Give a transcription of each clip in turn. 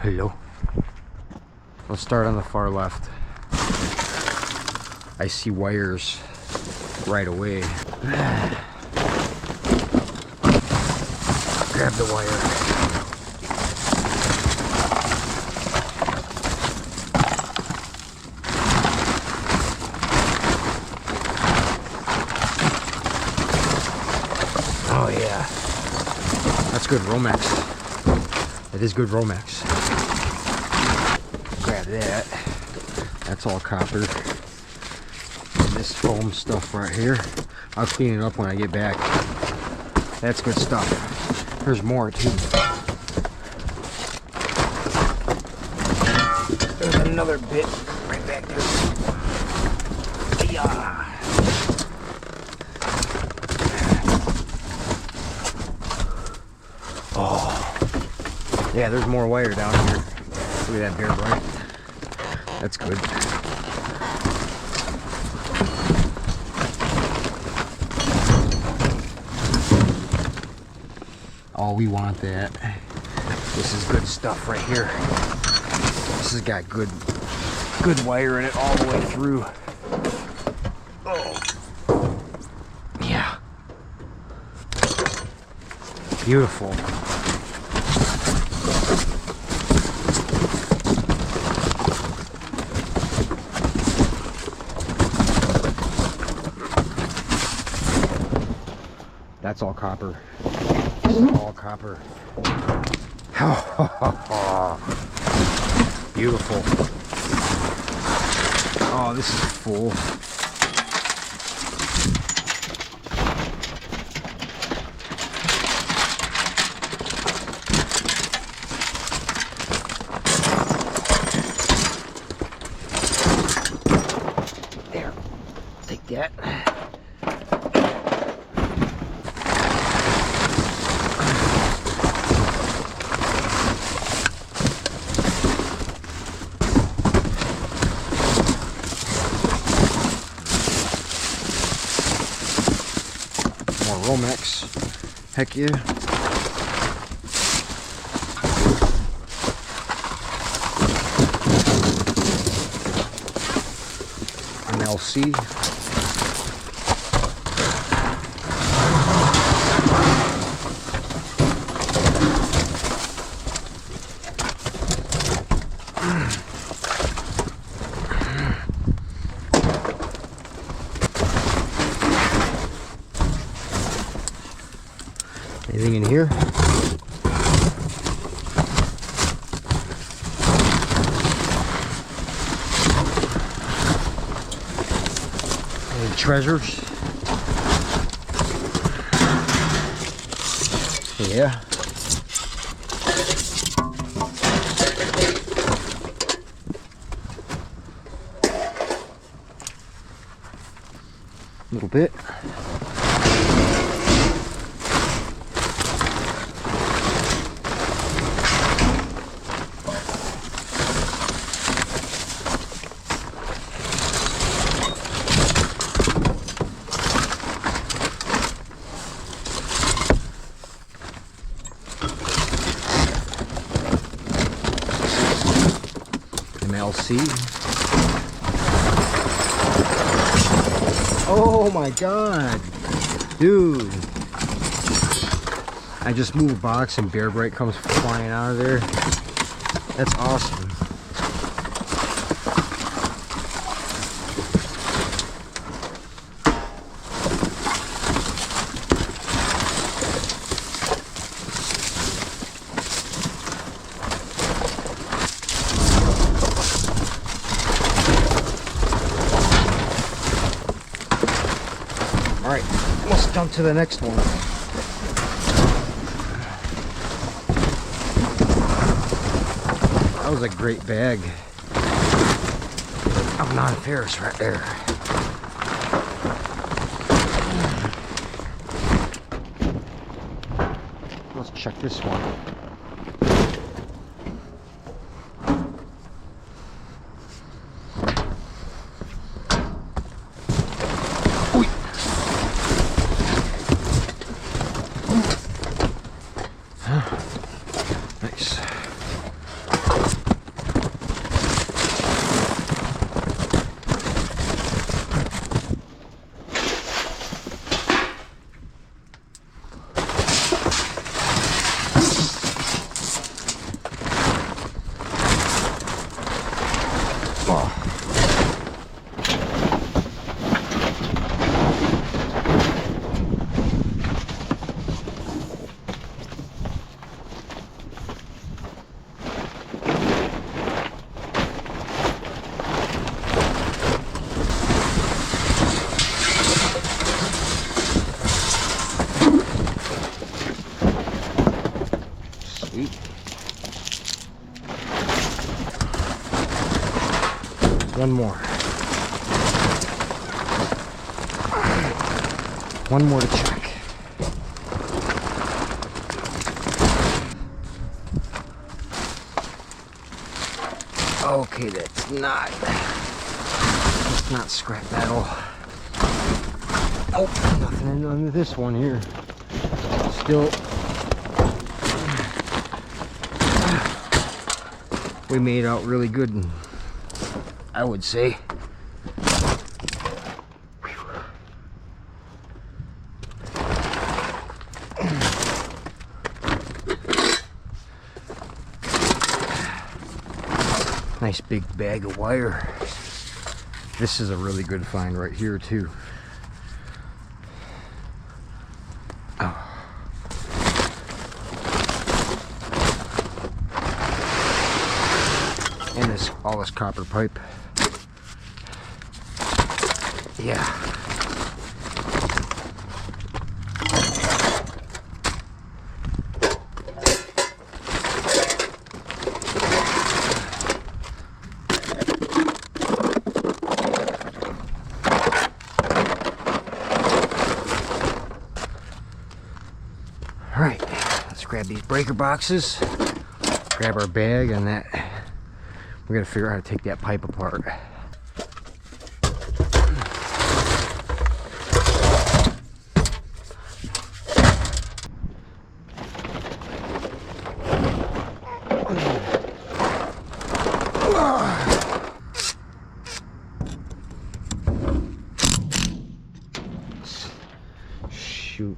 Hello. Let's start on the far left. I see wires right away. Grab the wire. Oh yeah. That's good Romex. That is good Romex. Grab that. That's all copper. And this foam stuff right here, I'll clean it up when I get back. That's good stuff. There's more too. There's another bit right back there. Yeah. Oh. Yeah, there's more wire down here. Look at that bare bright. That's good. Oh, we want that. This is good stuff right here. This has got good wire in it all the way through. Oh. Yeah. Beautiful. That's all copper. All copper. Beautiful. Oh, this is full. There. Take that. Romex. Heck yeah. MLC. Anything in here? Any treasures? Yeah. A little bit. MLC. Oh my god, dude! I just moved a box and bear brake comes flying out of there. That's awesome. Alright, let's jump to the next one. That was a great bag of non-ferrous right there. Let's check this one. Nice. Oh. Sweet. One more. One more to check. Okay, let's not scrap metal. Oh, nothing under this one here. Still, we made out really good, I would say. Nice big bag of wire. This is a really good find right here too. Oh. And all this copper pipe. Yeah. All right, let's grab these breaker boxes, grab our bag, and that we're gonna figure out how to take that pipe apart. Shoot.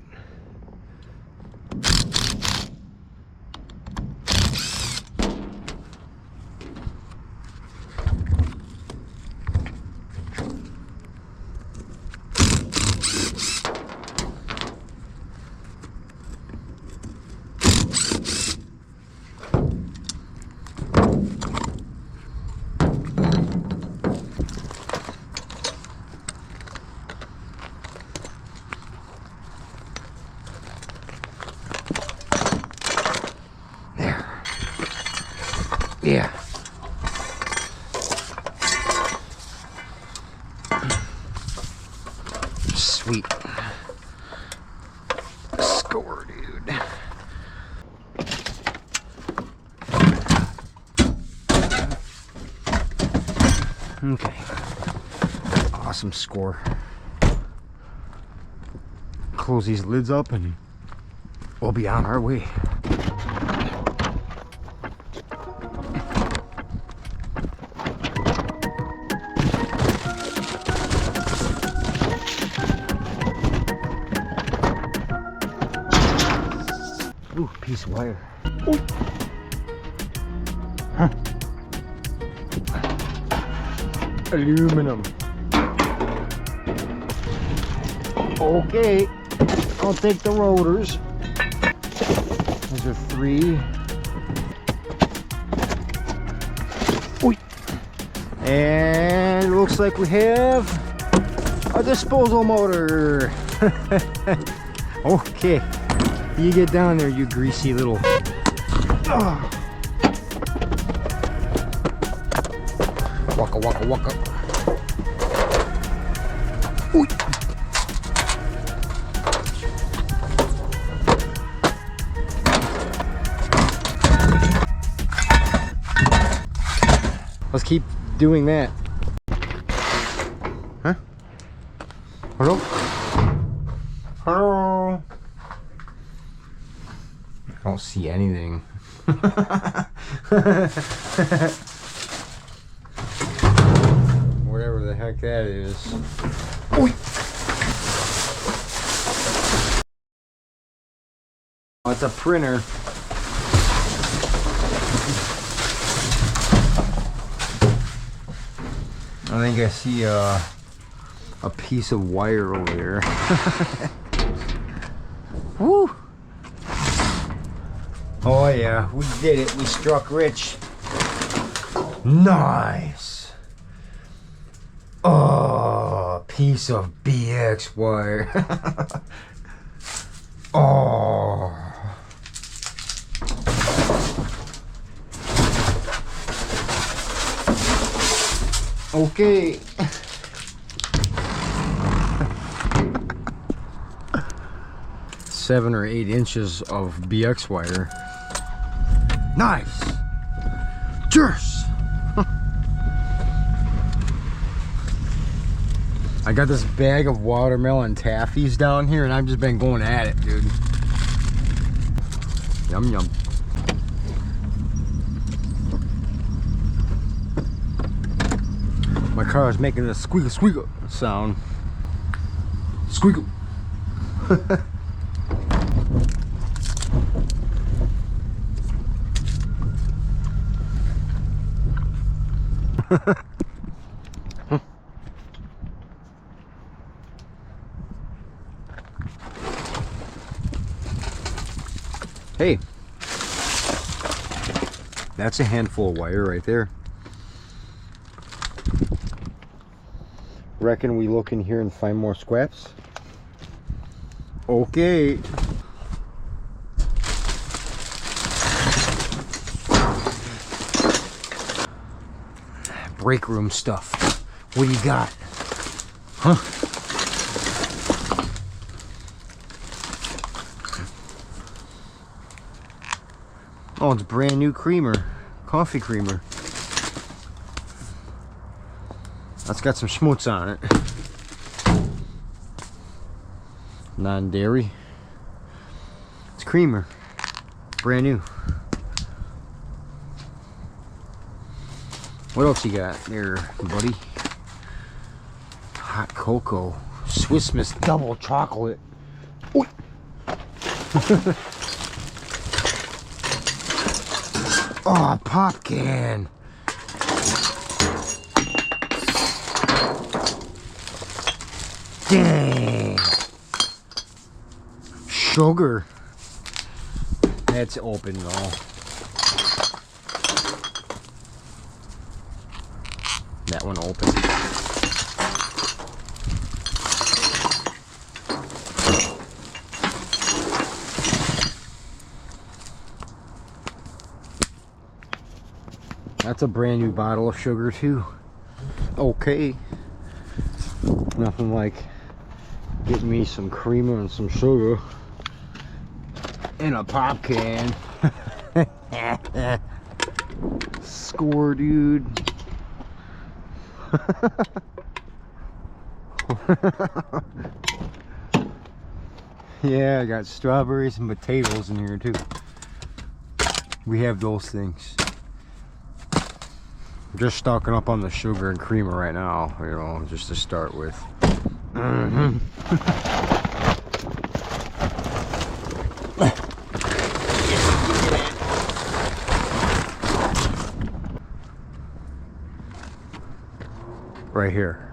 Yeah. Sweet. Score, dude. Okay. Awesome score. Close these lids up and we'll be on our way. Ooh, piece of wire. Ooh. Huh. Aluminum. Okay, I'll take the rotors. Those are 3. Ooh. And it looks like we have a disposal motor. Okay. You get down there, you greasy little. Oh. Waka waka waka. Ooh. Let's keep doing that. Huh? Hello? Hello? I don't see anything. Whatever the heck that is. Oy. Oh, it's a printer. I think I see a piece of wire over there. Woo! Oh yeah, we did it. We struck rich. Nice. Oh, piece of BX wire. Oh. Okay. 7 or 8 inches of BX wire. Nice. Cheers. I got this bag of watermelon taffies down here and I've just been going at it, dude. Yum yum. My car is making a squeak squeak sound. Squeak. Hey, that's a handful of wire right there. Reckon we look in here and find more scraps? Okay. Break room stuff. What do you got? Huh? Oh, it's brand new creamer. Coffee creamer. That's got some schmutz on it. Non-dairy. It's creamer. Brand new. What else you got there, buddy? Hot cocoa. Swiss Miss double chocolate. Oy. Oh, pop can. Dang. Sugar. That's open though. That one open. That's a brand new bottle of sugar too. Okay. Nothing like getting me some creamer and some sugar in a pop can. Score, dude. Yeah, I got strawberries and potatoes in here too. We have those things. I'm just stocking up on the sugar and creamer right now, you know, just to start with. Right here.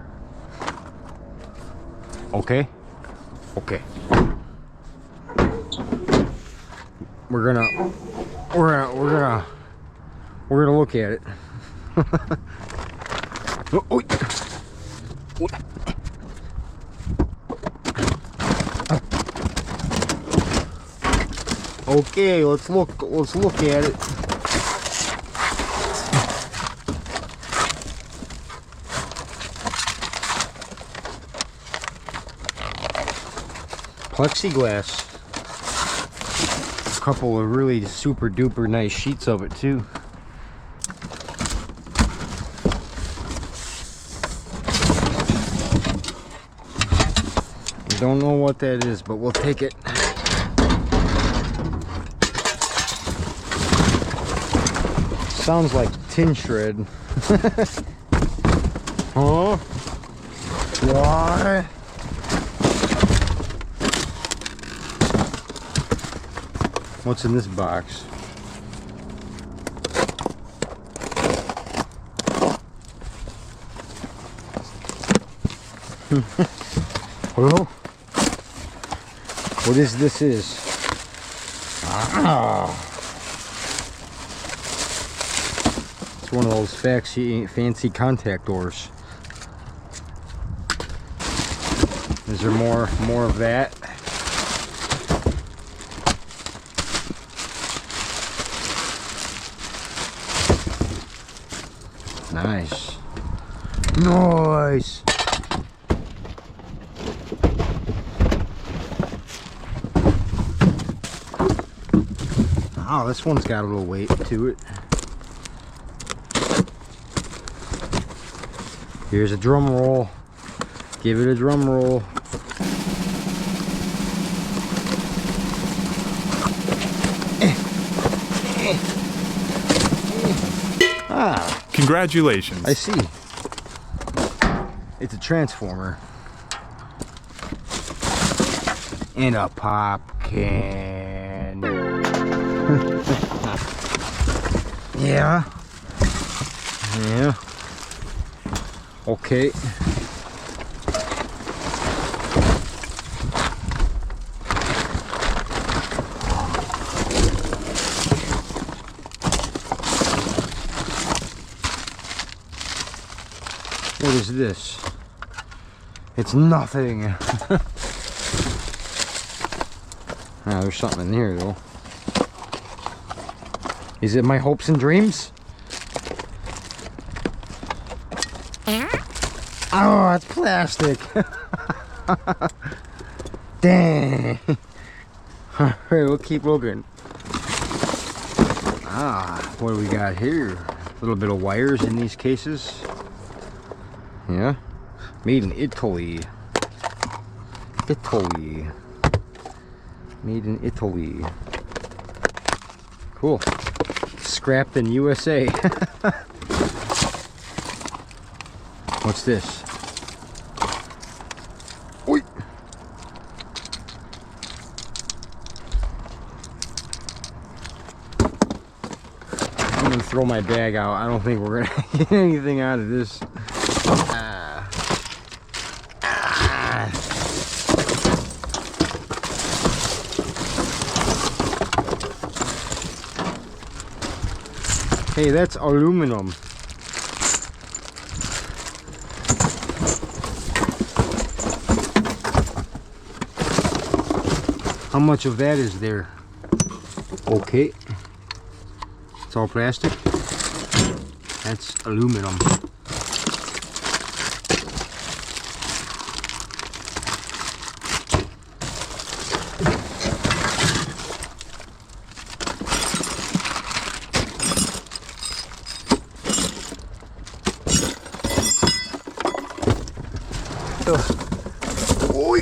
Okay? Okay. We're gonna look at it. Oh, okay, let's look at it. Plexiglass. A couple of really super duper nice sheets of it too. Don't know what that is, but we'll take it. Sounds like tin shred. Huh? What? What's in this box? Hello? What is this is? Ah. It's one of those fancy contact doors. Is there more of that? Nice. Nice. Oh, this one's got a little weight to it. Here's a drum roll. Give it a drum roll. Ah. Congratulations. I see. It's a transformer. And a pop can. Yeah. Yeah. Okay. What is this? It's nothing. Ah, there's something in here though. Is it my hopes and dreams? Oh, it's plastic. Dang. Alright, we'll keep looking. Ah, what do we got here? A little bit of wires in these cases. Yeah. Made in Italy. Italy. Made in Italy. Cool. Scrapped in USA. What's this? Oi. I'm gonna throw my bag out. I don't think we're gonna get anything out of this. Hey, that's aluminum. How much of that is there? Okay. It's all plastic. That's aluminum. Oi.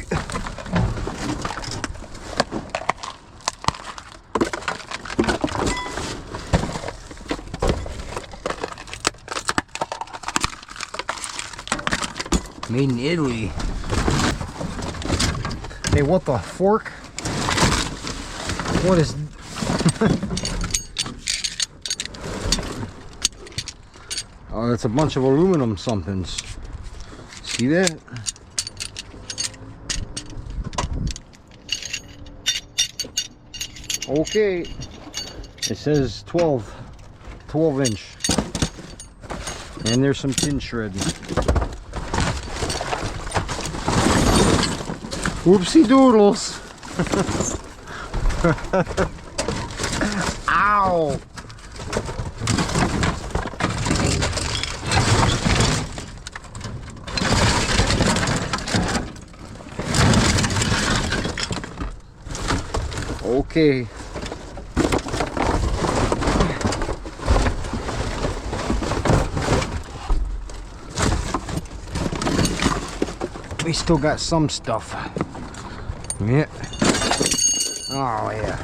Made in Italy. Hey, what the fork? What is... Oh, that's a bunch of aluminum somethings. See that? Okay. It says 12 inch. And there's some tin shred. Whoopsie doodles. Ow. Okay. We still got some stuff. Yeah. Oh yeah.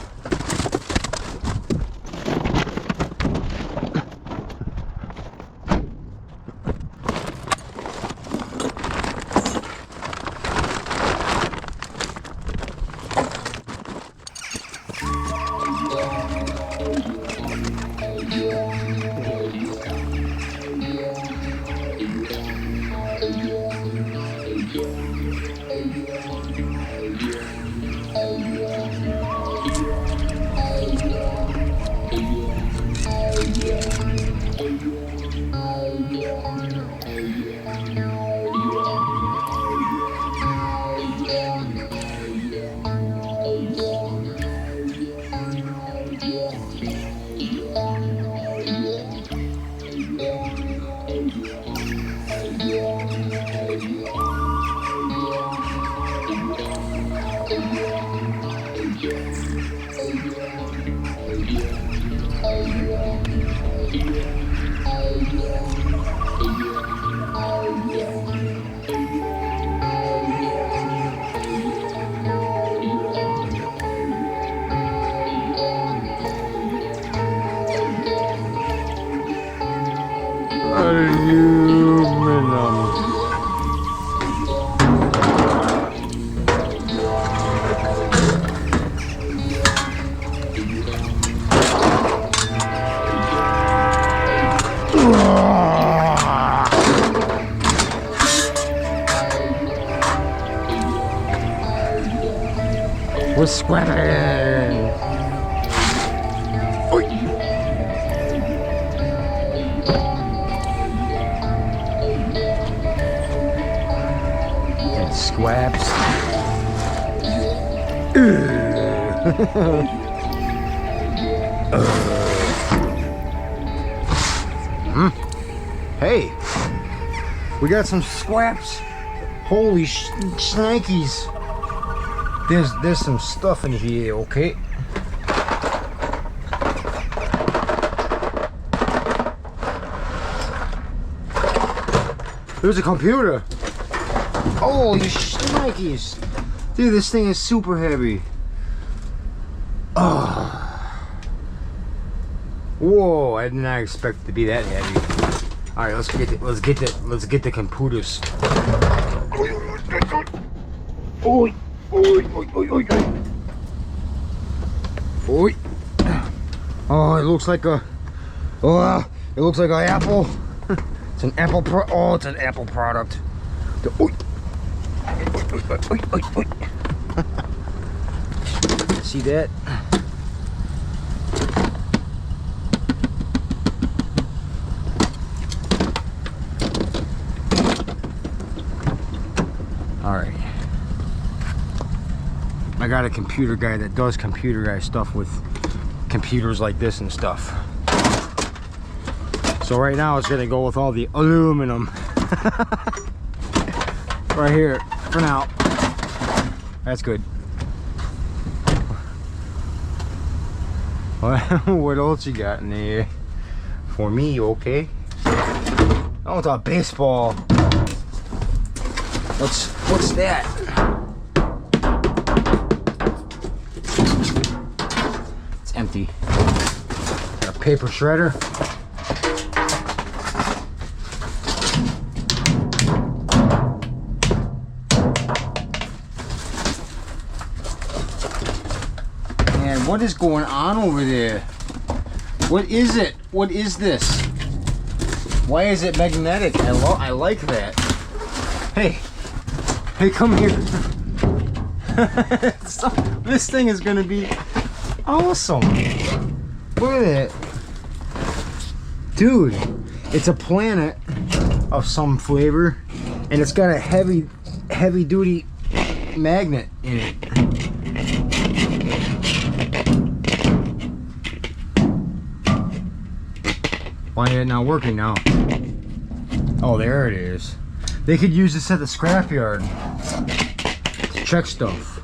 We're squatting. Oi. It squabs. Hey, we got some squaps. Holy shnikes. There's some stuff in here, okay? There's a computer. Holy shnikes. Dude, this thing is super heavy. Oh. Whoa, I did not expect it to be that heavy. All right, let's get the computers. Oi. Oi, oi, oi, oi, oi. Oi. Oh, it looks like a. Oh, it looks like an apple. It's an apple oh, it's an Apple product. Oi. Oi, oi, oi, oi, oi. See that? All right. I got a computer guy that does computer guy stuff with computers like this and stuff. So right now it's gonna go with all the aluminum. Right here for now. That's good. What else you got in there? For me, okay? Oh, it's a baseball. What's that? Empty. Got a paper shredder. Man, what is going on over there? What is it? What is this? Why is it magnetic? I like that. Hey, come here. This thing is gonna be awesome. Look at it. Dude, it's a planet of some flavor and it's got a heavy duty magnet in it. Why is it not working now? Oh, there it is. They could use this at the scrapyard to check stuff.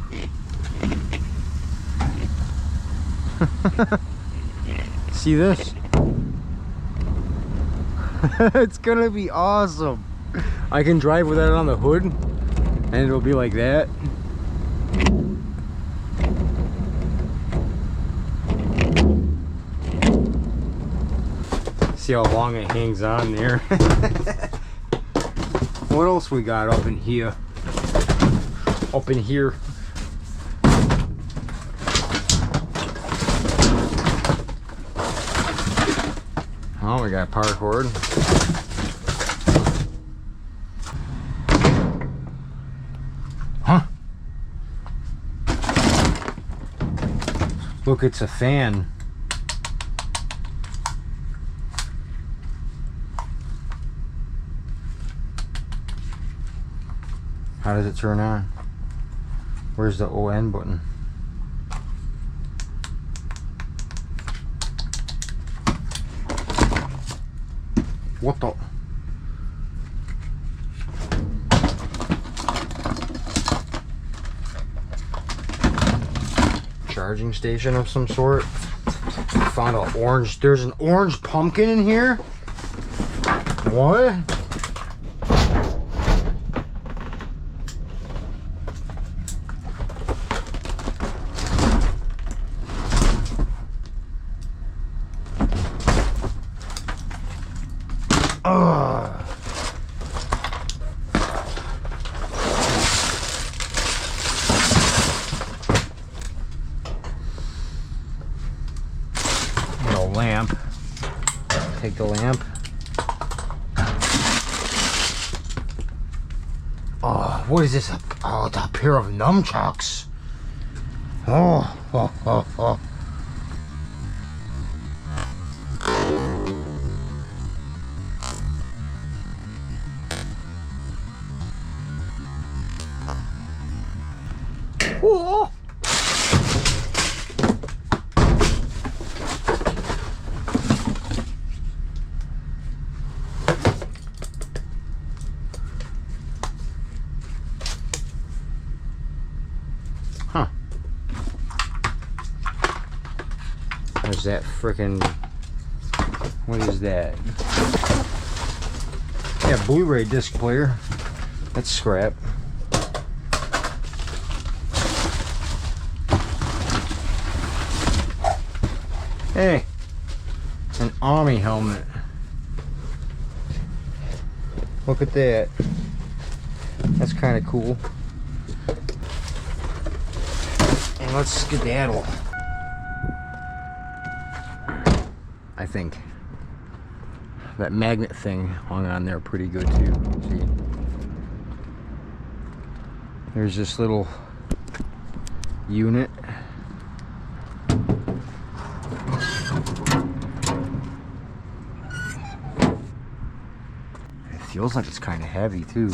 See this? It's gonna be awesome. I can drive with that on the hood and it'll be like that. See how long it hangs on there. What else we got up in here? Up in here. Oh, we got power cord. Huh? Look, it's a fan. How does it turn on? Where's the ON button? What the? charging station of some sort. Found an orange. There's an orange pumpkin in here. What? Lamp. Take the lamp. Oh, what is this? Oh, it's a pair of nunchucks. Oh, oh, oh, oh. Oh. Huh. There's that frickin'. What is that? Yeah, Blu-ray disc player. That's scrap. Hey, an army helmet. Look at that. That's kind of cool. And let's skedaddle. I think that magnet thing hung on there pretty good too. See, there's this little unit. It feels like it's kind of heavy too.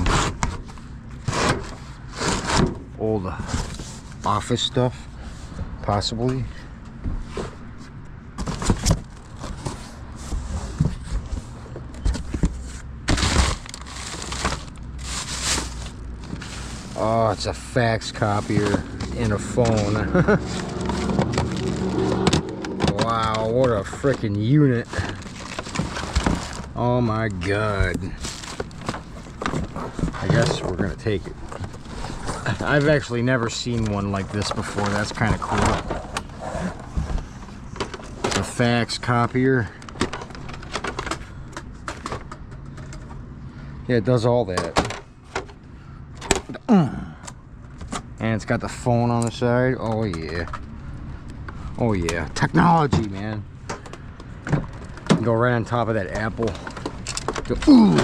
Old office stuff, possibly. Oh, it's a fax copier and a phone. Wow, what a freaking unit. Oh my god. I guess we're gonna take it. I've actually never seen one like this before. That's kind of cool. It's a fax copier. Yeah, it does all that. And it's got the phone on the side. Oh yeah. Oh yeah. Technology, man. Go right on top of that apple. Go, ooh.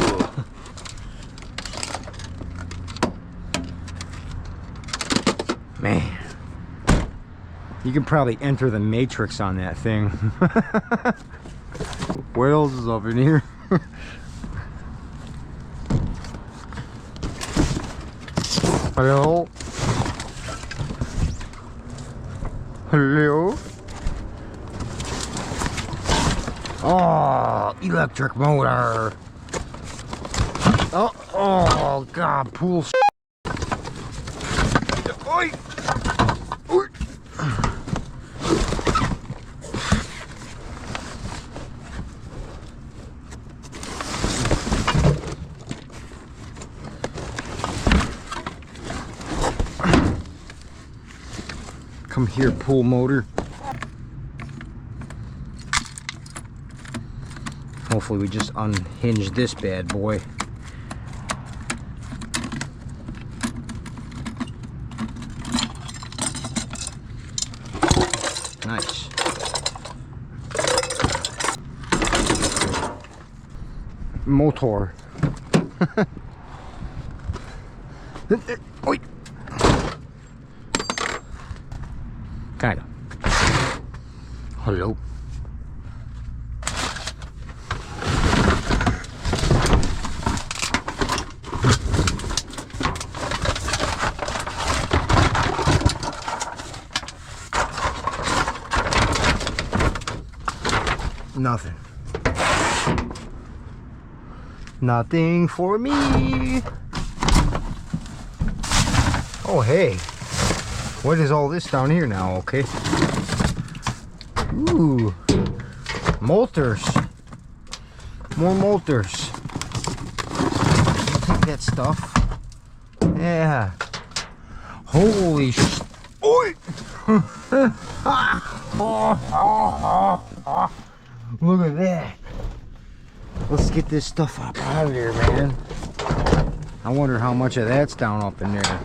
Man. You can probably enter the Matrix on that thing. What else is up in here? Hello? Hello? Oh, electric motor. Oh god, pool. Oi! Oi! Come here, pool motor. Hopefully we just unhinge this bad boy. Nice. Motor. Oi. Kind of. Hello. Nothing. Nothing for me. Oh, hey. What is all this down here now? Okay. Ooh. Molters. More molters. I'll take that stuff. Yeah. Holy sh... Oi! Look at that. Let's get this stuff up out of here, man. I wonder how much of that's down up in there.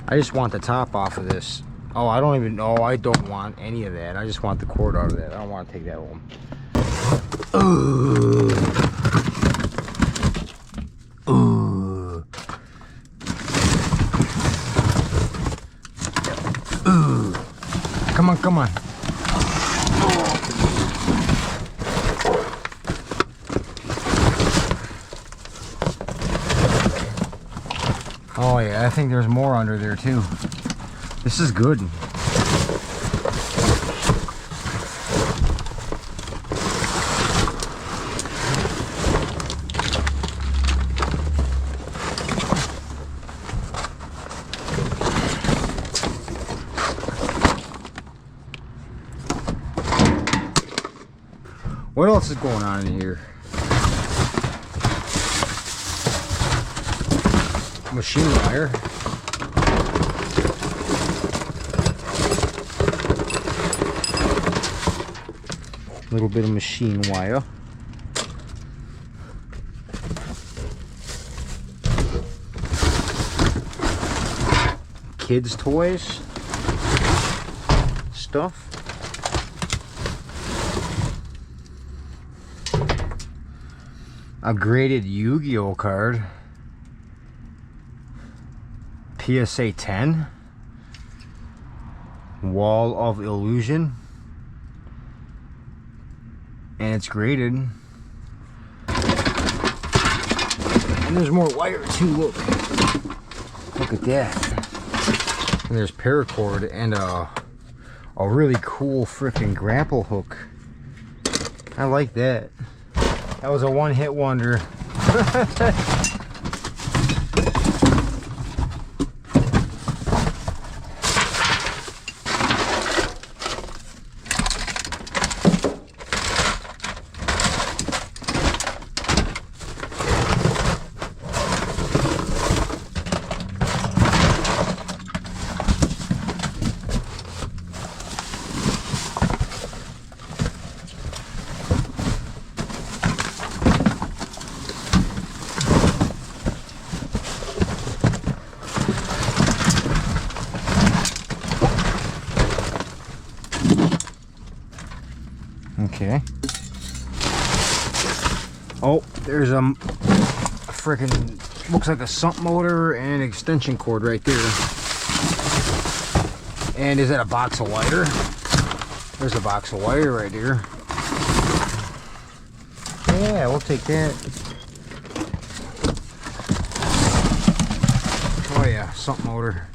I just want the top off of this. Oh, I don't even know. I don't want any of that. I just want the cord out of that. I don't want to take that home. Ooh. Ooh. Ooh. Come on, come on. Oh yeah, I think there's more under there too. This is good. What else is going on in here? Machine wire. A little bit of machine wire. Kids' toys. Stuff. A graded Yu-Gi-Oh card. PSA 10. Wall of Illusion. And it's graded. And there's more wire too, look. Look at that. And there's paracord and a really cool freaking grapple hook. I like that. That was a one-hit wonder. Okay. Oh, there's a frickin' looks like a sump motor and an extension cord right there. And is that a box of wire? There's a box of wire right here. Yeah, we'll take that. Oh yeah, sump motor.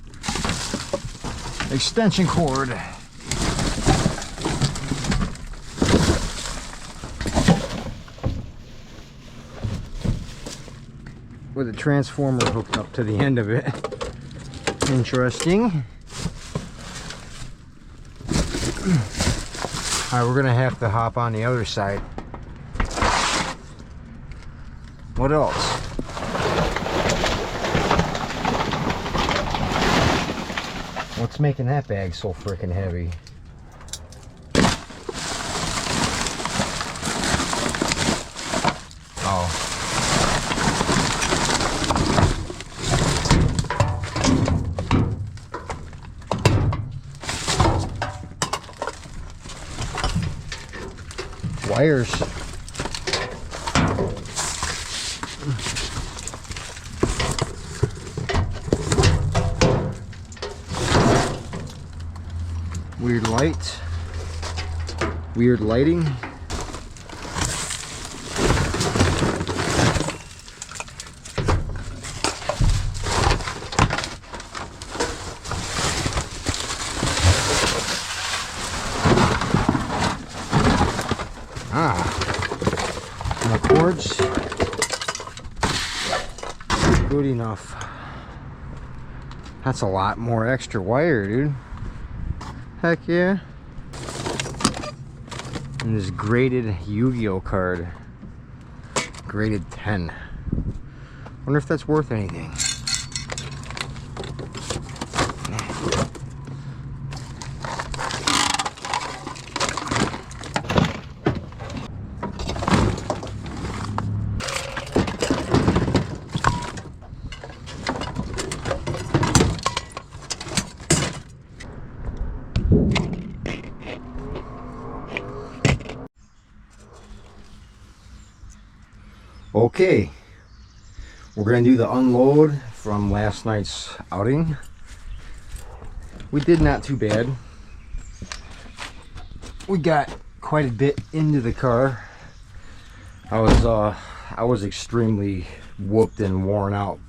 Extension cord. With a transformer hooked up to the end of it. Interesting. Alright, we're gonna have to hop on the other side. What else? What's making that bag so freaking heavy? Oh. Wires. Weird light. Weird lighting. And the cords, good enough. That's a lot more extra wire, dude. Heck yeah. And this graded Yu-Gi-Oh card. Graded 10. Wonder if that's worth anything. Okay, we're gonna do the unload from last night's outing. We did not too bad. We got quite a bit into the car. I was extremely whooped and worn out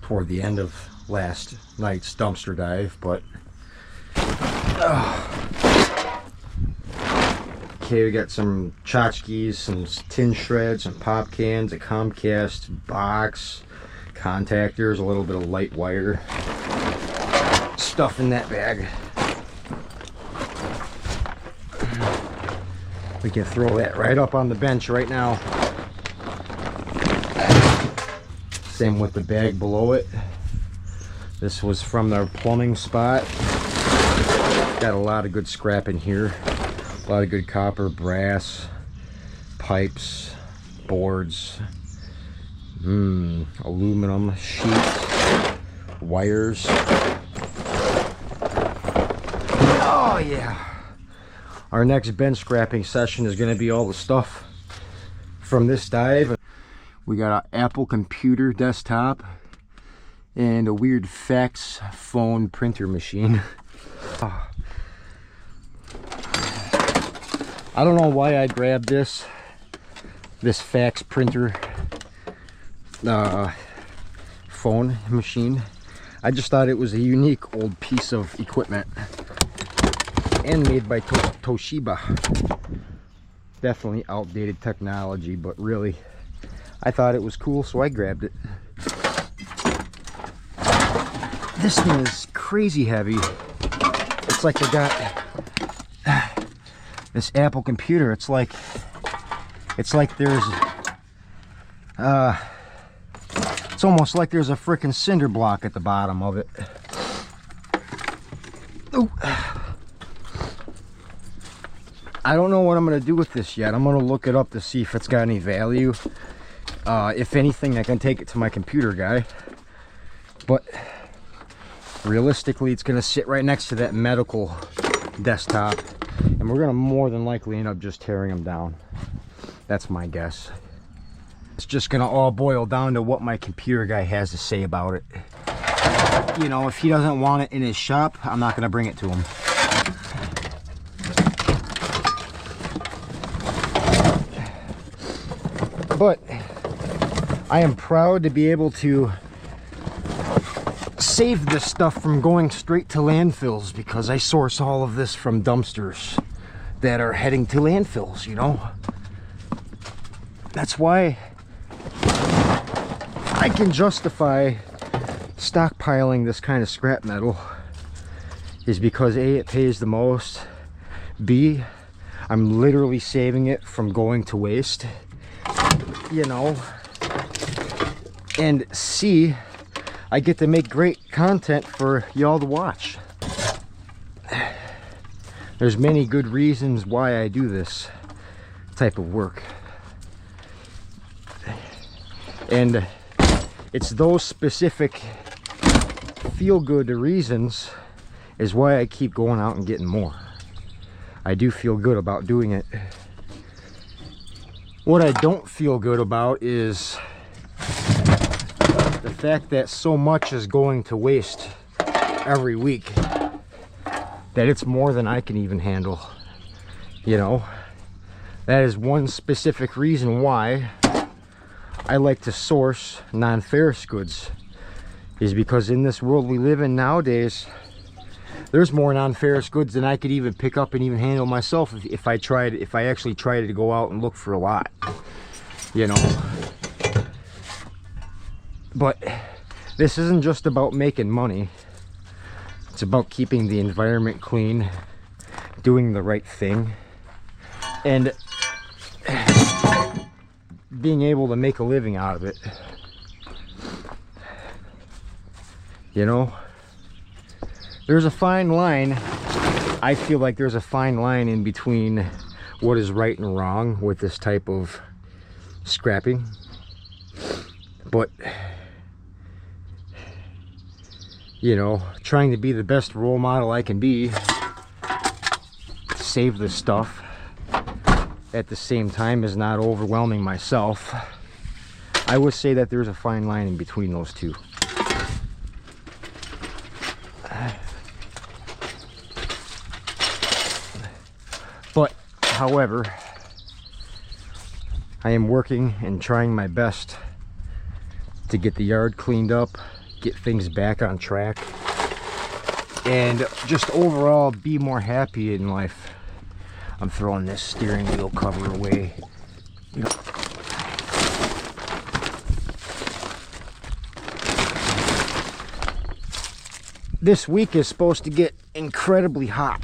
toward the end of last night's dumpster dive, but okay, we got some tchotchkes, some tin shreds, some pop cans, a Comcast box, contactors, a little bit of light wire, stuff in that bag. We can throw that right up on the bench right now. Same with the bag below it. This was from their plumbing spot. Got a lot of good scrap in here. A lot of good copper, brass, pipes, boards, aluminum, sheets, wires. Oh yeah. Our next bench scrapping session is going to be all the stuff from this dive. We got an Apple computer desktop and a weird fax phone printer machine. I don't know why I grabbed this fax printer phone machine. I just thought it was a unique old piece of equipment and made by Toshiba. Definitely outdated technology, but really I thought it was cool, so I grabbed it. This thing is crazy heavy. It's like they got this Apple computer. It's like there's it's almost like there's a freaking cinder block at the bottom of it. Ooh. I don't know what I'm gonna do with this yet. I'm gonna look it up to see if it's got any value. If anything, I can take it to my computer guy, but realistically it's gonna sit right next to that medical desktop, and we're gonna more than likely end up just tearing them down. That's my guess. It's just gonna all boil down to what my computer guy has to say about it. You know, if he doesn't want it in his shop, I'm not gonna bring it to him. But I am proud to be able to save this stuff from going straight to landfills, because I source all of this from dumpsters that are heading to landfills, you know. That's why I can justify stockpiling this kind of scrap metal, is because A, it pays the most, B, I'm literally saving it from going to waste, you know, and C, I get to make great content for y'all to watch. There's many good reasons why I do this type of work, and it's those specific feel-good reasons is why I keep going out and getting more. I do feel good about doing it. What I don't feel good about is the fact that so much is going to waste every week, that it's more than I can even handle, you know. That is one specific reason why I like to source non-ferrous goods, is because in this world we live in nowadays, there's more non-ferrous goods than I could even pick up and even handle myself if I actually tried to go out and look for a lot, you know. But this isn't just about making money. It's about keeping the environment clean, doing the right thing, and being able to make a living out of it. You know, there's a fine line. I feel like there's a fine line in between what is right and wrong with this type of scrapping. But, you know, trying to be the best role model I can be, save this stuff, at the same time as not overwhelming myself. I would say that there's a fine line in between those two. But, however, I am working and trying my best to get the yard cleaned up, get things back on track, and just overall be more happy in life. I'm throwing this steering wheel cover away. You know, this week is supposed to get incredibly hot.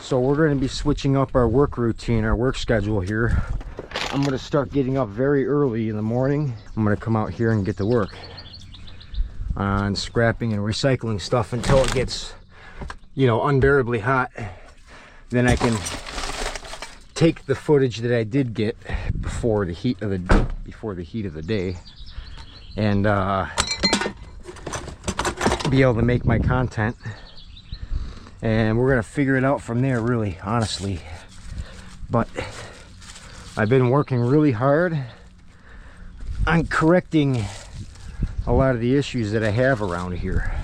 So we're going to be switching up our work routine, our work schedule here. I'm going to start getting up very early in the morning. I'm going to come out here and get to work on scrapping and recycling stuff until it gets, you know, unbearably hot. Then I can take the footage that I did get before the heat of the day and be able to make my content. And we're gonna figure it out from there, really, honestly. But I've been working really hard on correcting a lot of the issues that I have around here,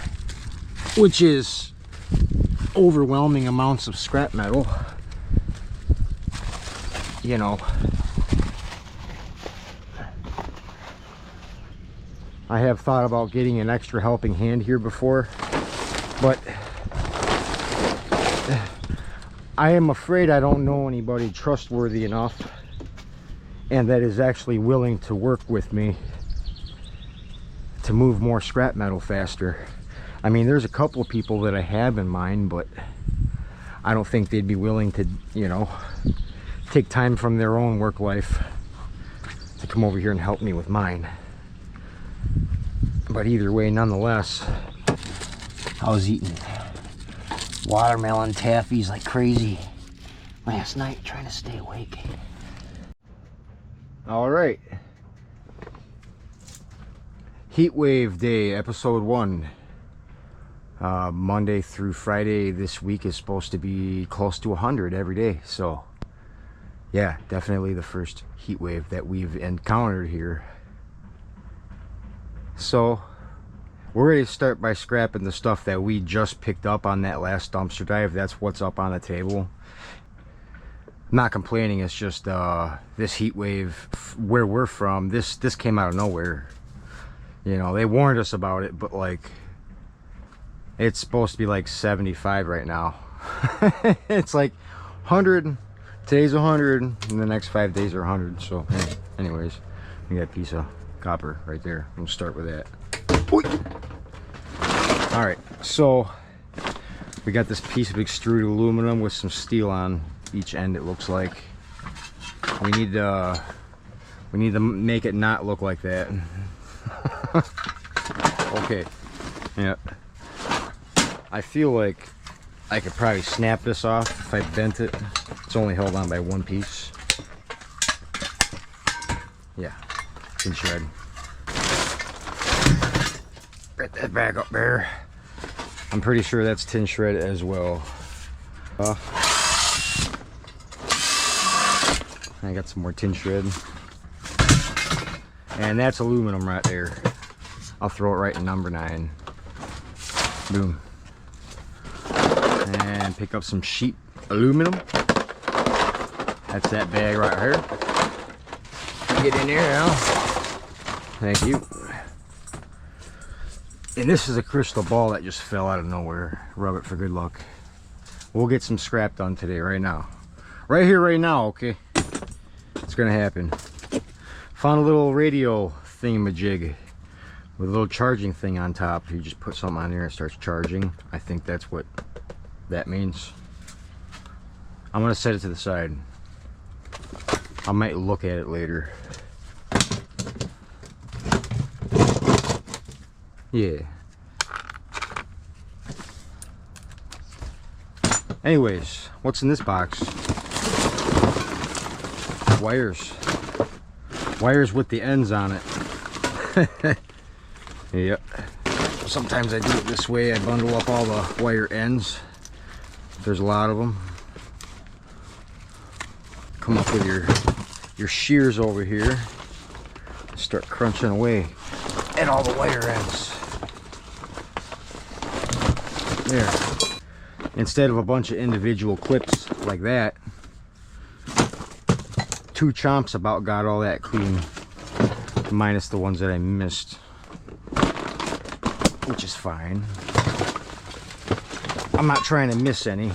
which is overwhelming amounts of scrap metal. You know, I have thought about getting an extra helping hand here before, but I am afraid I don't know anybody trustworthy enough and that is actually willing to work with me to move more scrap metal faster. I mean, there's a couple of people that I have in mind, but I don't think they'd be willing to, you know, take time from their own work life to come over here and help me with mine. But either way, nonetheless, I was eating watermelon taffies like crazy last night, trying to stay awake. All right, heat wave day, episode 1. Monday through Friday this week is supposed to be close to 100 every day. So yeah, definitely the first heat wave that we've encountered here. So we're ready to start by scrapping the stuff that we just picked up on that last dumpster dive. That's what's up on the table. I'm not complaining, it's just this heat wave where we're from, this came out of nowhere. You know, they warned us about it, but like, it's supposed to be like 75 right now. It's like 100, today's 100, and the next 5 days are 100. So anyways, we got a piece of copper right there. We'll start with that. All right, so we got this piece of extruded aluminum with some steel on each end, it looks like. We need to make it not look like that. Okay, yeah. I feel like I could probably snap this off if I bent it. It's only held on by one piece. Yeah, tin shred. Get that back up there. I'm pretty sure that's tin shred as well. I got some more tin shred. And that's aluminum right there. I'll throw it right in number 9. Boom. And pick up some sheet aluminum. That's that bag right here. Get in there now. Thank you. And this is a crystal ball that just fell out of nowhere. Rub it for good luck. We'll get some scrap done today, right now. Right here, right now, okay? It's gonna happen. Found a little radio thingamajig. with a little charging thing on top. You just put something on there and it starts charging. I think that's what that means. I'm gonna set it to the side. I might look at it later. Yeah. Anyways, what's in this box? Wires. Wires with the ends on it. Yep. Sometimes I do it this way. I bundle up all the wire ends. There's a lot of them. Come up with your shears over here. Start crunching away at all the wire ends. There. Instead of a bunch of individual clips like that, 2 chomps about got all that clean, minus the ones that I missed, which is fine. I'm not trying to miss any.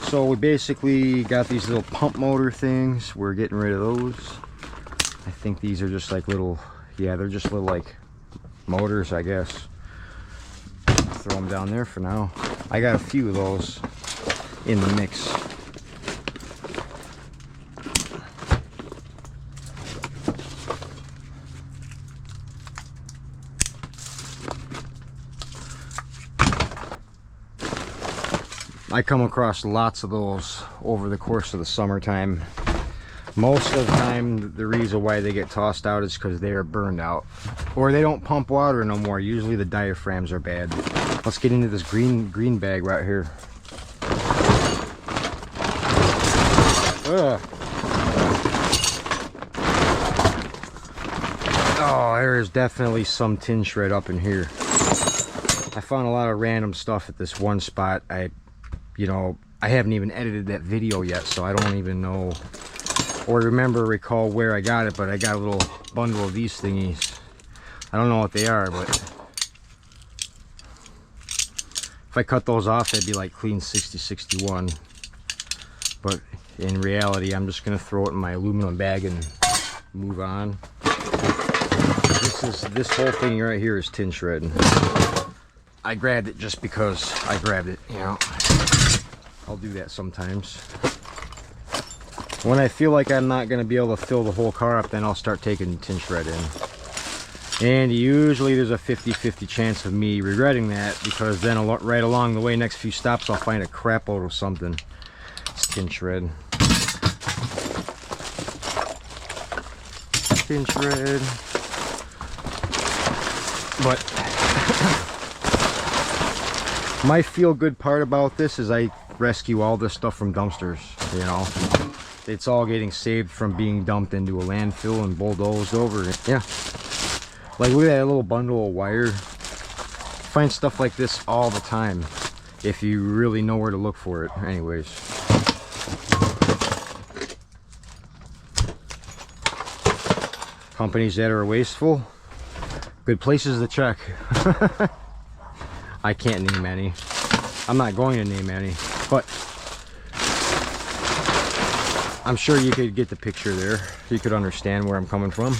So we basically got these little pump motor things. We're getting rid of those. I think these are just like little, yeah, they're just little like motors, I guess. Throw them down there for now. I got a few of those in the mix. I come across lots of those over the course of the summertime. Most of the time, the reason why they get tossed out is because they are burned out, or they don't pump water no more. Usually the diaphragms are bad. Let's get into this green bag right here. Ugh. Oh, there is definitely some tin shred up in here. I found a lot of random stuff at this one spot. You know, I haven't even edited that video yet, so I don't even know or recall where I got it, but I got a little bundle of these thingies. I don't know what they are, but if I cut those off, they'd be like clean 6061. But in reality, I'm just gonna throw it in my aluminum bag and move on. This whole thing right here is tin shred. I grabbed it just because I grabbed it, you know. I'll do that sometimes. When I feel like I'm not going to be able to fill the whole car up, then I'll start taking tin shred in. And usually there's a 50-50 chance of me regretting that, because then right along the way, next few stops, I'll find a crap load of something. It's tin shred. Tin shred. But my feel-good part about this is I rescue all this stuff from dumpsters, you know. It's all getting saved from being dumped into a landfill and bulldozed over. Yeah. Like, look at that little bundle of wire. Find stuff like this all the time if you really know where to look for it. Anyways. Companies that are wasteful, good places to check. I can't name any. I'm not going to name any, but I'm sure you could get the picture there. You could understand where I'm coming from.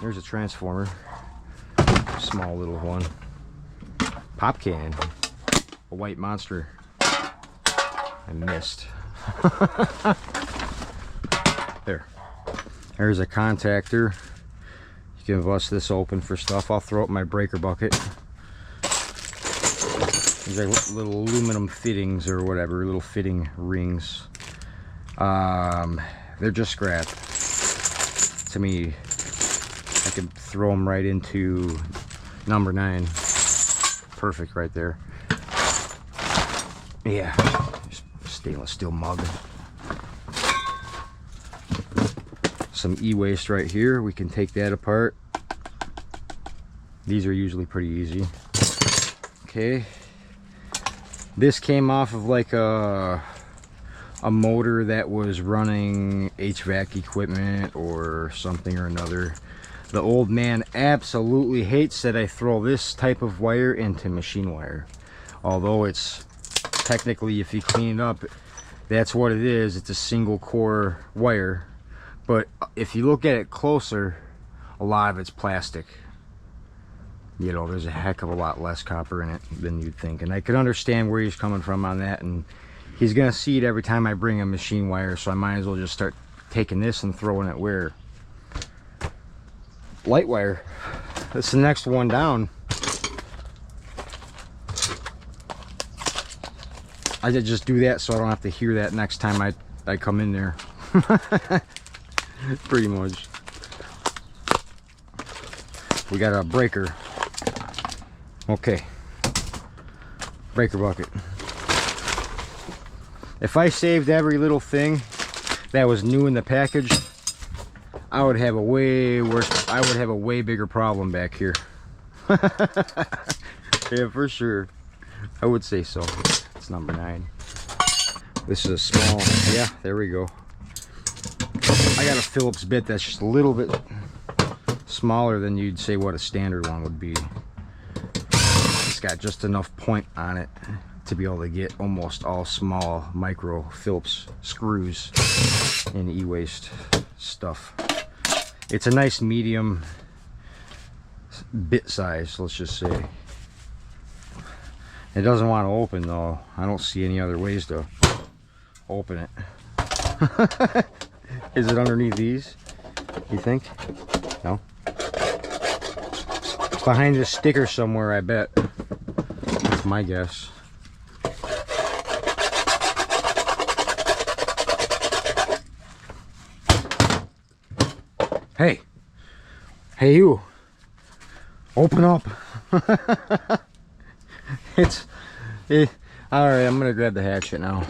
There's a transformer. Small little one. Pop can. A white monster. I missed. There. There's a contactor. You can bust this open for stuff. I'll throw it in my breaker bucket. These are little aluminum fittings or whatever, little fitting rings. They're just scrap. To me, I could throw them right into number 9. Perfect right there. Yeah, stainless steel mug. Some e-waste right here. We can take that apart. These are usually pretty easy. Okay. This came off of like a motor that was running HVAC equipment or something or another. The old man absolutely hates that I throw this type of wire into machine wire. Although it's technically, if you clean it up, that's what it is. It's a single core wire. But if you look at it closer, a lot of it's plastic. You know, there's a heck of a lot less copper in it than you'd think. And I could understand where he's coming from on that. And he's gonna see it every time I bring a machine wire, so I might as well just start taking this and throwing it where. Light wire. That's the next one down. I just do that so I don't have to hear that next time I come in there. Pretty much. We got a breaker. Okay. Breaker bucket. If I saved every little thing that was new in the package, I would have a way worse, I would have a way bigger problem back here. Yeah, for sure. I would say so. It's number 9. This is a small, yeah, there we go. I got a Phillips bit that's just a little bit smaller than you'd say what a standard one would be. It's got just enough point on it to be able to get almost all small micro Phillips screws in e-waste stuff. It's a nice medium bit size, let's just say. It doesn't want to open though. I don't see any other ways to open it. Is it underneath these, you think? No? It's behind this sticker somewhere, I bet. That's my guess. Hey! Hey you! Open up! Alright, I'm gonna grab the hatchet now.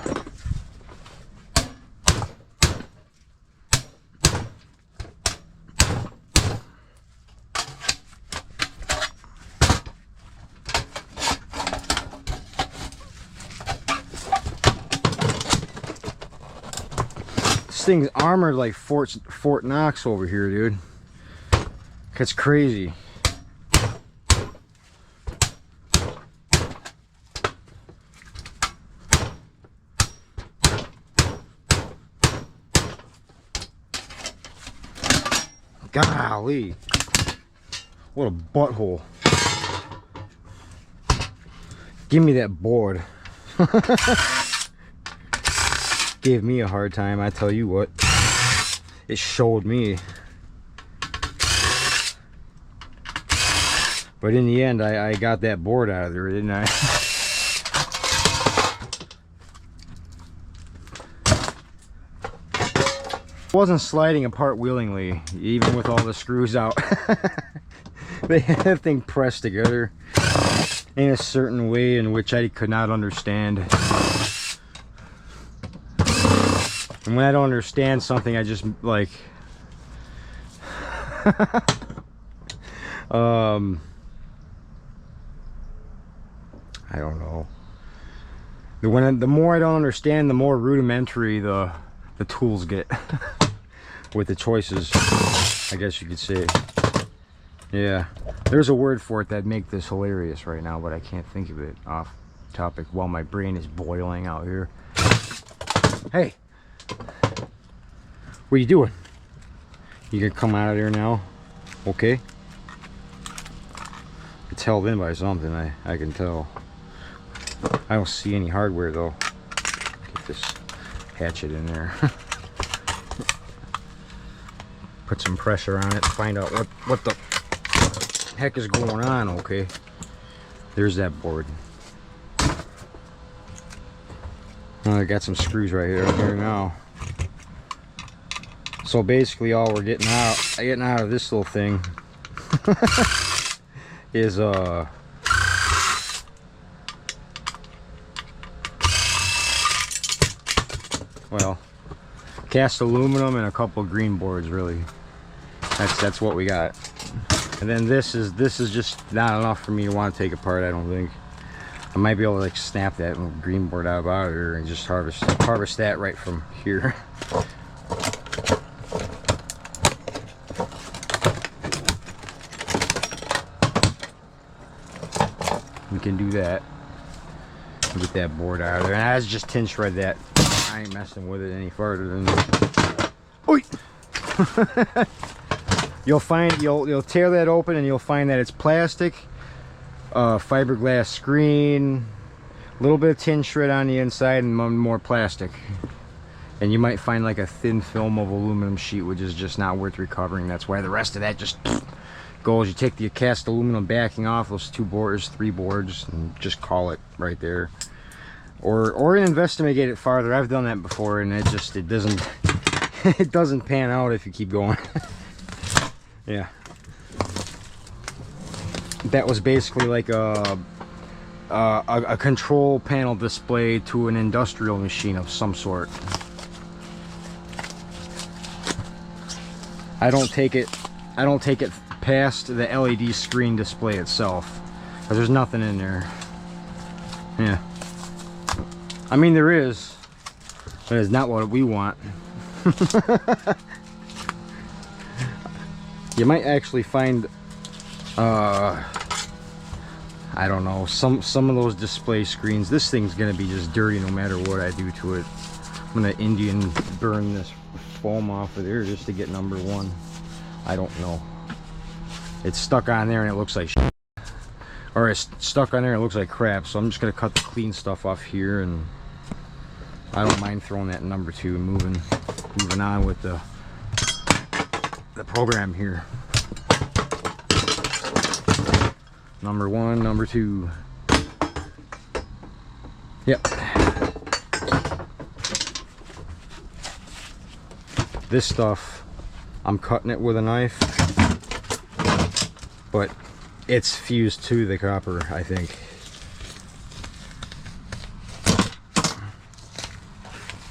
This thing's armored like Fort Knox over here, dude. It's crazy. Golly, what a butthole. Give me that board. Gave me a hard time, I tell you what. It showed me. But in the end, I got that board out of there, didn't I? Wasn't sliding apart willingly, even with all the screws out. They had that thing pressed together in a certain way in which I could not understand. And when I don't understand something, I just like I don't know. The more I don't understand, the more rudimentary the tools get. With the choices, I guess you could say. Yeah, there's a word for it that make this hilarious right now, but I can't think of it off topic while my brain is boiling out here. Hey, what are you doing? You gonna come out of there now? Okay. It's held in by something, I can tell. I don't see any hardware though. Get this hatchet in there. Put some pressure on it to find out what the heck is going on. Okay, there's that board. I got some screws right here now. So basically all we're getting out of this little thing is well, cast aluminum and a couple green boards, really. That's what we got. And then this is just not enough for me to want to take apart, I don't think. I might be able to like snap that green board out of here and just harvest that right from here. We can do that. Get that board out of there. And I just tin shred that. I ain't messing with it any further than that. Oi! you'll tear that open and you'll find that it's plastic, fiberglass screen, a little bit of tin shred on the inside, and more plastic. And you might find like a thin film of aluminum sheet, which is just not worth recovering. That's why the rest of that just goes. You take the cast aluminum backing off those 2 boards, 3 boards, and just call it right there. Or investigate it farther. I've done that before, and it doesn't it doesn't pan out if you keep going. Yeah, that was basically like a control panel display to an industrial machine of some sort. I don't take it past the LED screen display itself, because there's nothing in there. Yeah, I mean there is, but it's not what we want. You might actually find I don't know, some of those display screens. This thing's gonna be just dirty no matter what I do to it. I'm gonna Indian burn this foam off of there just to get number 1. I don't know. It's stuck on there and it looks like shit. Or it's stuck on there and it looks like crap, so I'm just gonna cut the clean stuff off here, and I don't mind throwing that in number 2 and moving on with the program here. Number 1, number 2. Yep. This stuff, I'm cutting it with a knife, but it's fused to the copper, I think.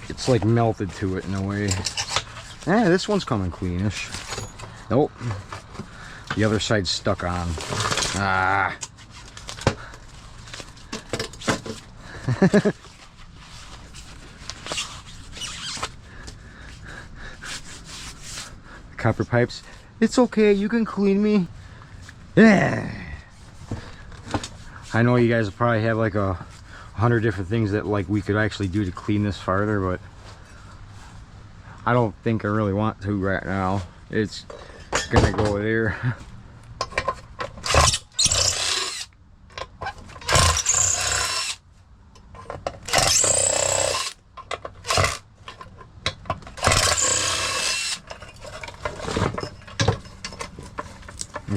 It's like melted to it in a way. Eh, this one's coming cleanish. Nope. The other side's stuck on. Ah. Copper pipes. It's okay, you can clean me. Yeah. I know you guys probably have like 100 different things that like we could actually do to clean this farther, but I don't think I really want to right now. It's gonna go there.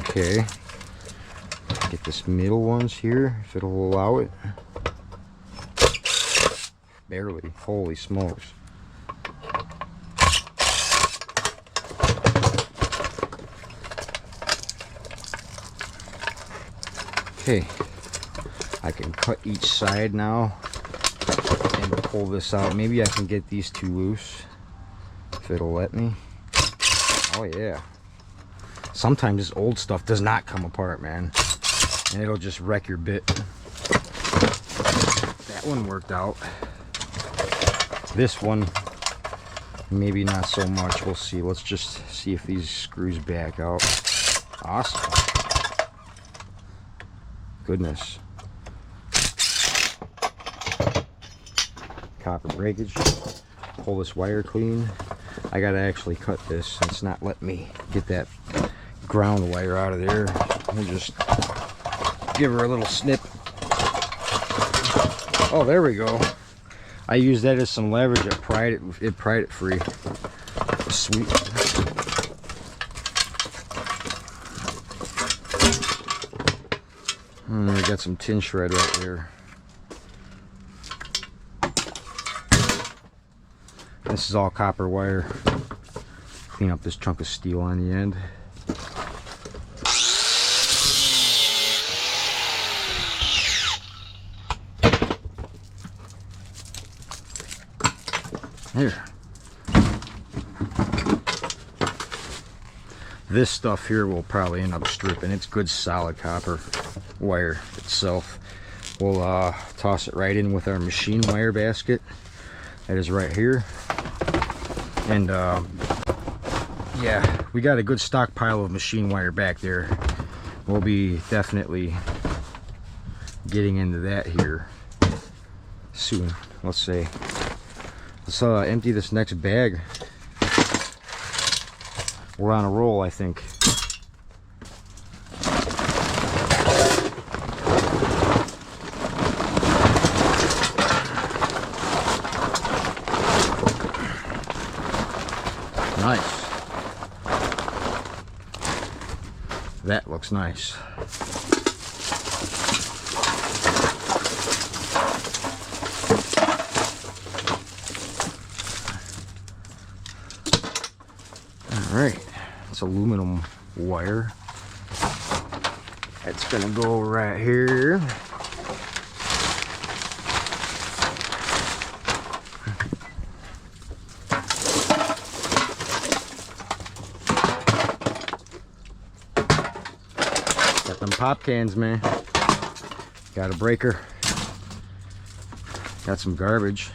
Okay, get this middle ones here if it'll allow it. Barely. Holy smokes. Okay, I can cut each side now and pull this out. Maybe I can get these 2 loose if it'll let me. Oh yeah. Sometimes this old stuff does not come apart, man, and it'll just wreck your bit. That one worked out. This one, maybe not so much. We'll see. Let's just see if these screws back out. Awesome. Goodness. Copper breakage. Pull this wire clean. I gotta actually cut this. It's not letting me get that ground wire out of there. We'll just give her a little snip. Oh, there we go. I used that as some leverage. It pried it free. Sweet. And we got some tin shred right there. This is all copper wire. Clean up this chunk of steel on the end. Here. This stuff here will probably end up stripping. It's good solid copper wire itself. We'll toss it right in with our machine wire basket. That is right here. And yeah, we got a good stockpile of machine wire back there. We'll be definitely getting into that here soon. Let's say. Let's empty this next bag. We're on a roll, I think. Nice. That looks nice. All right, it's aluminum wire. It's gonna go right here. Got them pop cans, man. Got a breaker. Got some garbage.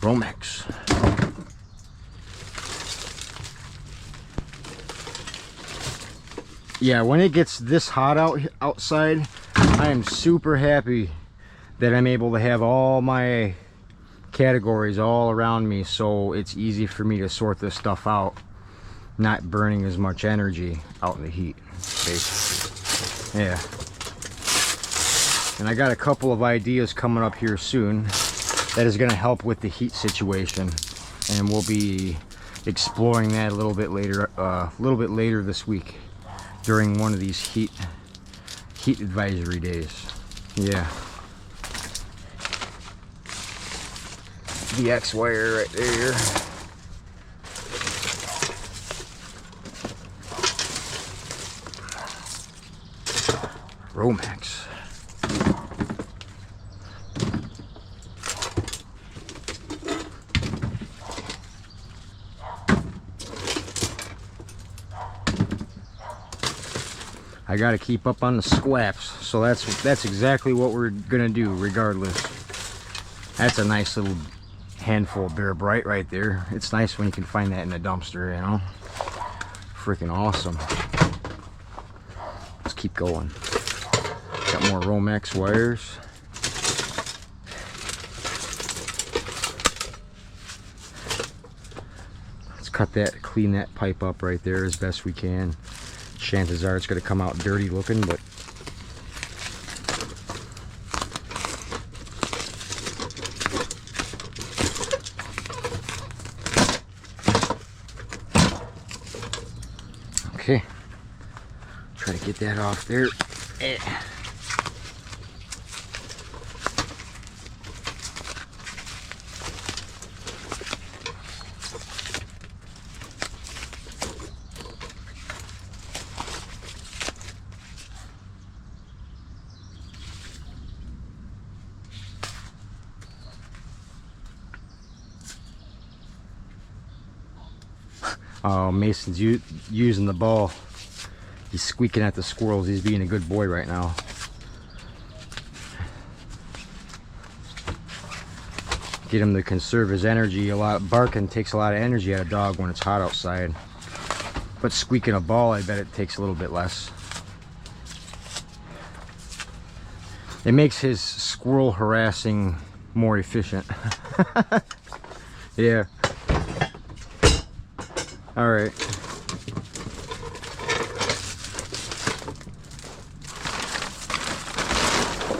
Romex. Yeah, when it gets this hot outside, I am super happy that I'm able to have all my categories all around me, so it's easy for me to sort this stuff out, not burning as much energy out in the heat, basically. Yeah. And I got a couple of ideas coming up here soon that is going to help with the heat situation, and we'll be exploring that a little bit later this week during one of these heat advisory days. Yeah. The X wire right there. Romex. I got to keep up on the scraps, so that's exactly what we're gonna do regardless. That's a nice little handful of Bear Bright right there. It's nice when you can find that in a dumpster, you know. Freaking awesome. Let's keep going. Got more Romex wires. Let's cut that, clean that pipe up right there as best we can. Chances are it's going to come out dirty looking, but okay. Try to get that off there. Oh, Mason's using the ball. He's squeaking at the squirrels. He's being a good boy right now. Get him to conserve his energy. Barking takes a lot of energy out of a dog when it's hot outside. But squeaking a ball, I bet it takes a little bit less. It makes his squirrel harassing more efficient. Yeah. All right.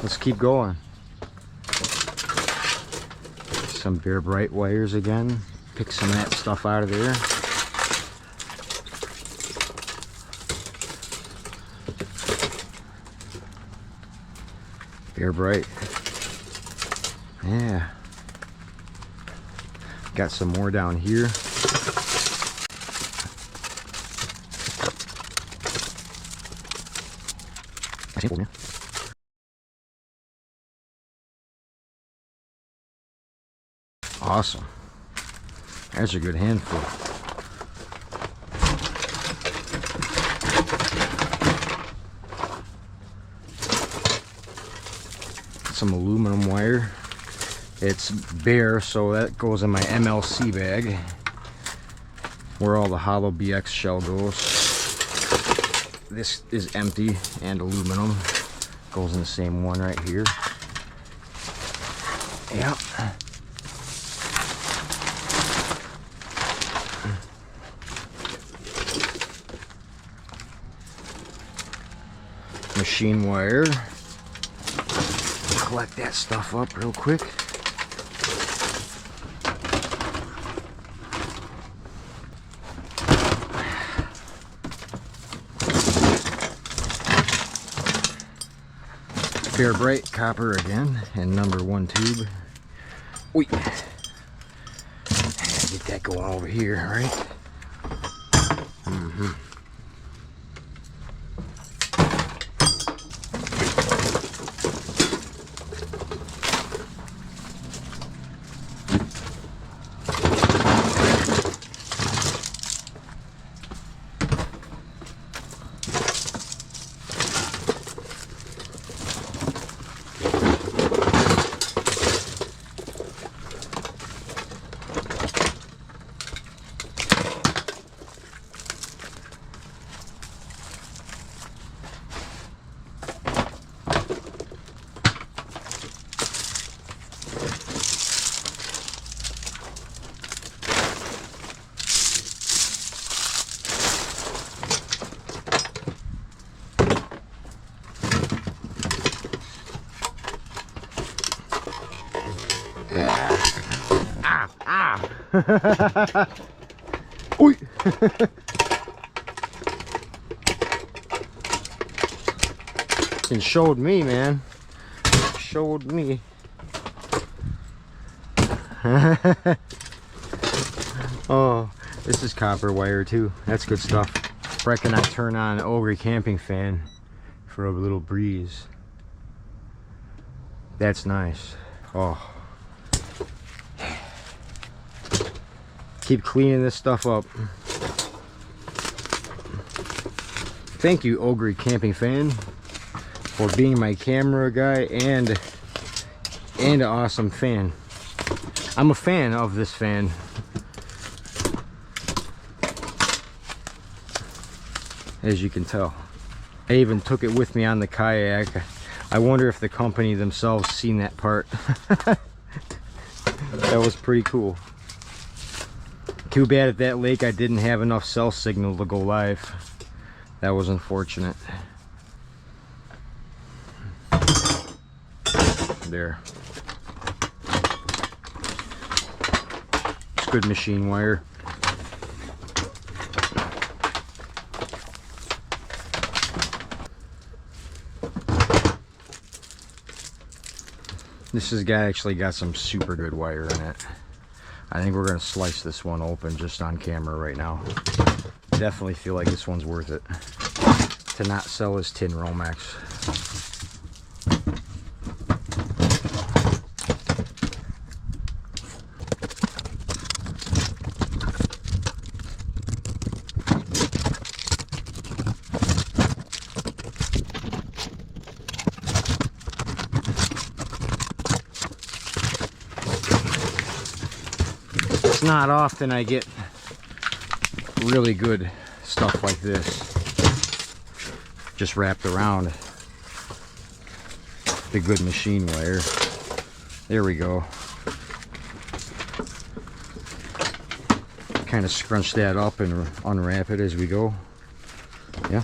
Let's keep going. Some Bear Bright wires again. Pick some of that stuff out of there. Bear Bright. Yeah. Got some more down here. Awesome. There's a good handful. Some aluminum wire. It's bare, so that goes in my MLC bag where all the hollow BX shell goes. This is empty and aluminum. Goes in the same one right here. Yep. Machine wire. Collect that stuff up real quick. Pure bright copper again, and number 1 tube. Wait, get that going over here, right? Oi. It showed me, man. Showed me. Oh, this is copper wire too. That's good stuff. Reckon I turn on Ogre camping fan for a little breeze. That's nice. Oh. Keep cleaning this stuff up. Thank you, Ogre camping fan, for being my camera guy and an awesome fan. I'm a fan of this fan. As you can tell. I even took it with me on the kayak. I wonder if the company themselves seen that part. That was pretty cool. Too bad at that lake I didn't have enough cell signal to go live. That was unfortunate. There. It's good machine wire. This guy actually got some super good wire in it. I think we're gonna slice this one open just on camera right now. Definitely feel like this one's worth it to not sell his tin Romex. It's not often I get really good stuff like this just wrapped around the good machine wire. There we go. Kind of scrunch that up and unwrap it as we go. Yeah.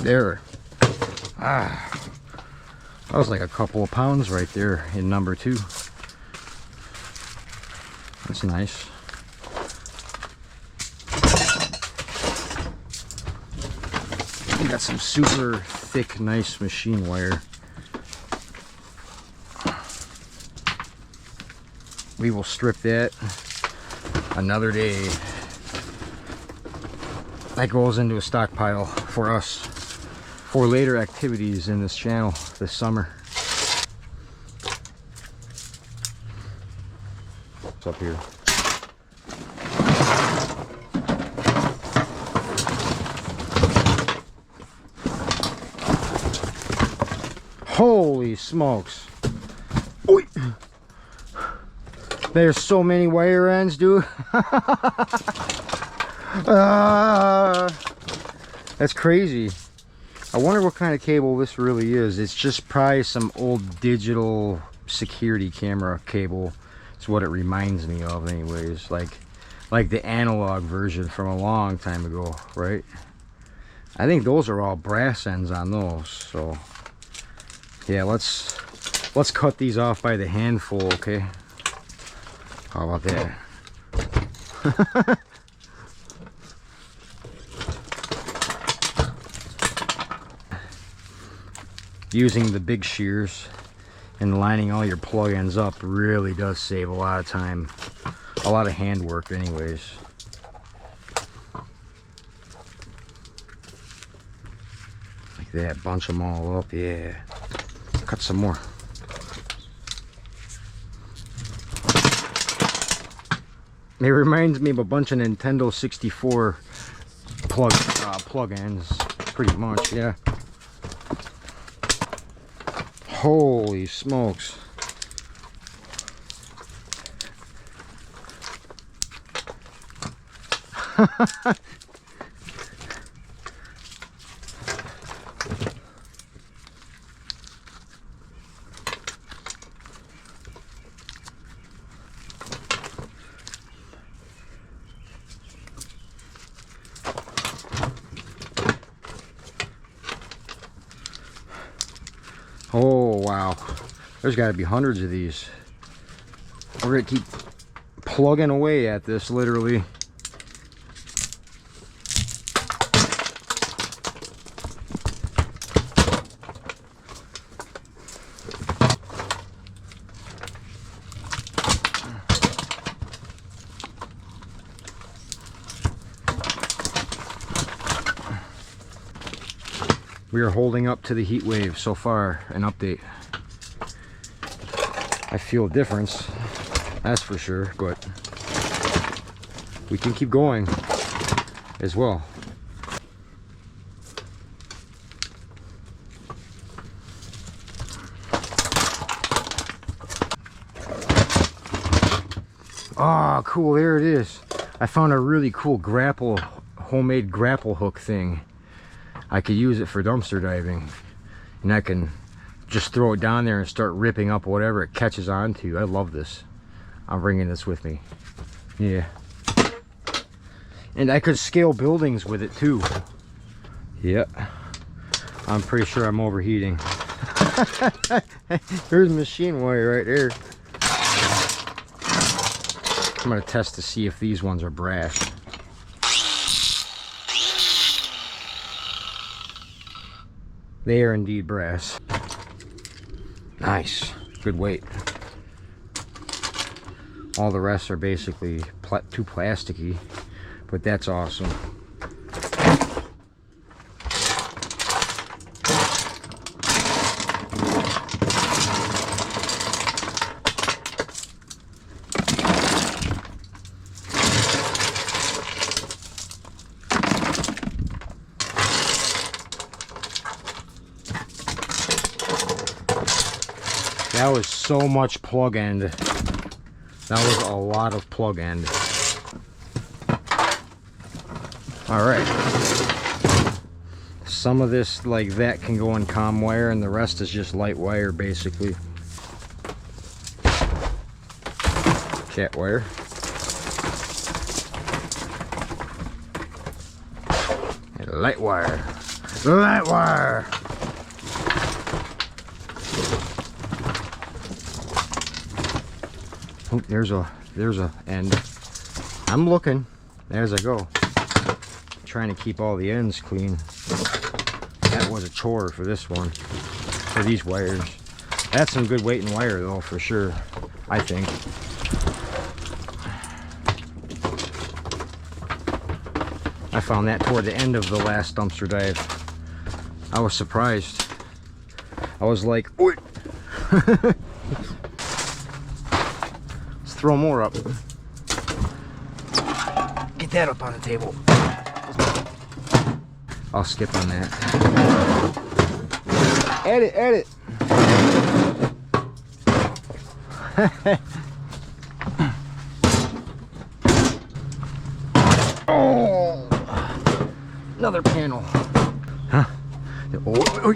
There. Ah, that was like a couple of pounds right there in number 2. That's nice. We got some super thick, nice machine wire. We will strip that another day. That goes into a stockpile for us for later activities in this channel this summer. What's up here? Holy smokes. Oy. There's so many wire ends, dude. That's crazy. I wonder what kind of cable this really is. It's just probably some old digital security camera cable. It's what it reminds me of anyways. Like the analog version from a long time ago, right? I think those are all brass ends on those. So yeah, let's cut these off by the handful, okay? How about that? Using the big shears and lining all your plug ends up really does save a lot of time, a lot of hand work anyways. Like that, bunch them all up. Yeah, cut some more. It reminds me of a bunch of Nintendo 64 plug ends, pretty much. Yeah. Holy smokes. Oh wow, there's got to be hundreds of these. We're gonna keep plugging away at this, literally. We are holding up to the heat wave so far. An update. I feel a difference, that's for sure, but we can keep going as well. Oh, cool, there it is. I found a really cool grapple, homemade grapple hook thing. I could use it for dumpster diving, and I can just throw it down there and start ripping up whatever it catches onto. I love this. I'm bringing this with me. Yeah. And I could scale buildings with it too. Yeah. I'm pretty sure I'm overheating. There's machine wire right there. I'm gonna test to see if these ones are brass. They are indeed brass. Nice, good weight. All the rest are basically too plasticky, but that's awesome. That was so much plug end. That was a lot of plug end. All right. Some of this like that can go in comm wire, and the rest is just light wire basically. Cat wire. And light wire. Light wire. Oh, there's a end. I'm looking as I go, trying to keep all the ends clean. That was a chore for this one, for these wires. That's some good weight in wire though, for sure, I think. I found that toward the end of the last dumpster dive. I was surprised. I was like, oi! Throw more up. Get that up on the table. I'll skip on that. Edit. Oh, another panel. Huh? Oh,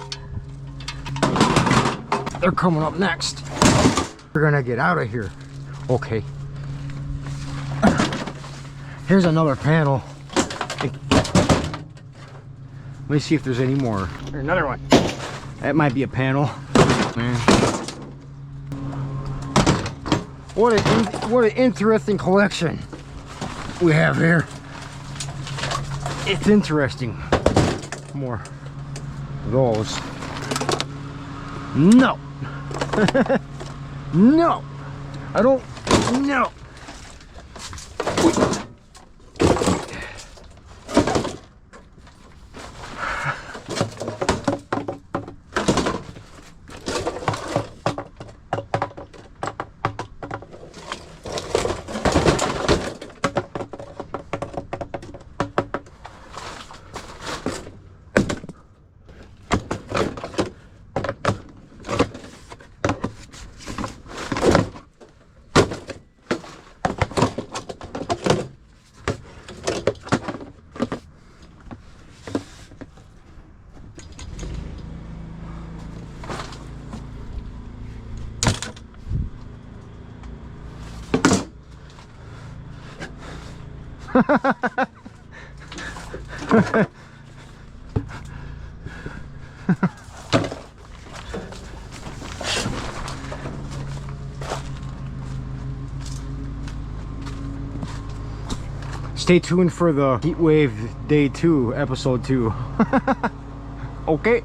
they're coming up next. We're gonna get out of here. Okay. Here's another panel. Let me see if there's any more. There's another one. That might be a panel. Man. What an interesting collection we have here. It's interesting. More of those. No. No. I don't. No. Stay tuned for the Heat Wave Day 2, Episode 2. Okay.